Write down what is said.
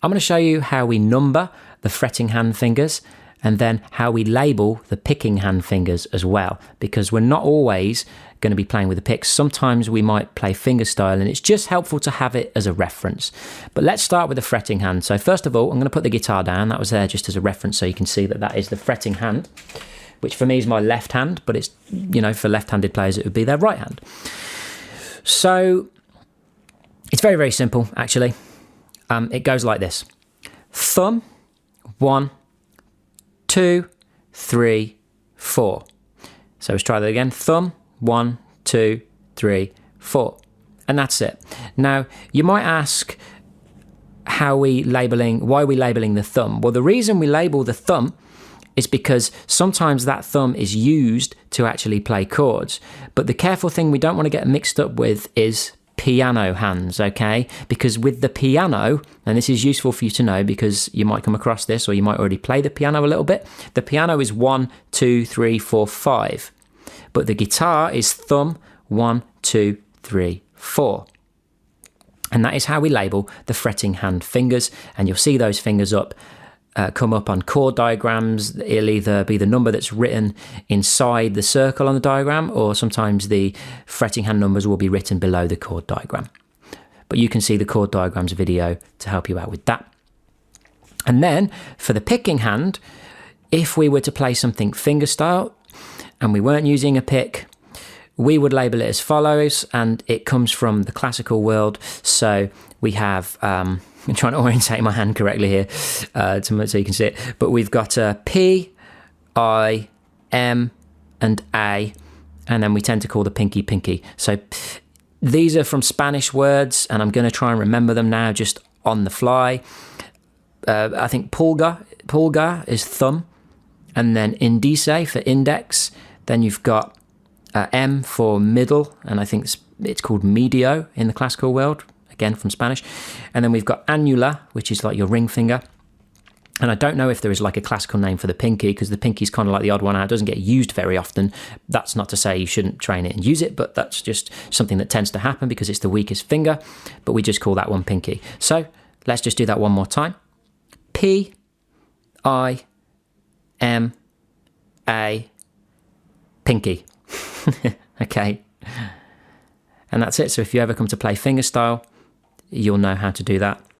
I'm going to show you how we number the fretting hand fingers and then how we label the picking hand fingers as well, because we're not always going to be playing with the picks. Sometimes we might play fingerstyle, and it's just helpful to have it as a reference. But let's start with the fretting hand. So first of all, I'm going to put the guitar down. That was there just as a reference, so you can see that that is the fretting hand, which for me is my left hand, but it's, you know, for left-handed players it would be their right hand. So it's very, very simple, actually. It goes like this: thumb, 1, 2, 3, 4. So let's try that again. Thumb, 1, 2, 3, 4. And that's it. Now, you might ask, why are we labeling the thumb? Well, the reason we label the thumb is because sometimes that thumb is used to actually play chords. But the careful thing we don't want to get mixed up with is piano hands, okay? Because with the piano, and this is useful for you to know because you might come across this or you might already play the piano a little bit, the piano is 1, 2, 3, 4, 5. But the guitar is thumb, 1, 2, 3, 4. And that is how we label the fretting hand fingers, and you'll see those fingers come up on chord diagrams. It'll either be the number that's written inside the circle on the diagram, or sometimes the fretting hand numbers will be written below the chord diagram. But you can see the chord diagrams video to help you out with that. And then for the picking hand, if we were to play something fingerstyle and we weren't using a pick, we would label it as follows, and it comes from the classical world. So we have, I'm trying to orientate my hand correctly here so you can see it, but we've got a P, I, M, and A, and then we tend to call the pinky pinky. So these are from Spanish words, and I'm going to try and remember them now just on the fly. I think pulgar is thumb, and then indice for index. Then you've got M for middle, and I think it's called medio in the classical world, again from Spanish. And then we've got annula, which is like your ring finger. And I don't know if there is like a classical name for the pinky, because the pinky is kind of like the odd one out. It doesn't get used very often. That's not to say you shouldn't train it and use it, but that's just something that tends to happen because it's the weakest finger. But we just call that one pinky. So let's just do that one more time. P, I, M, A, pinky. Okay. And that's it. So if you ever come to play fingerstyle, you'll know how to do that.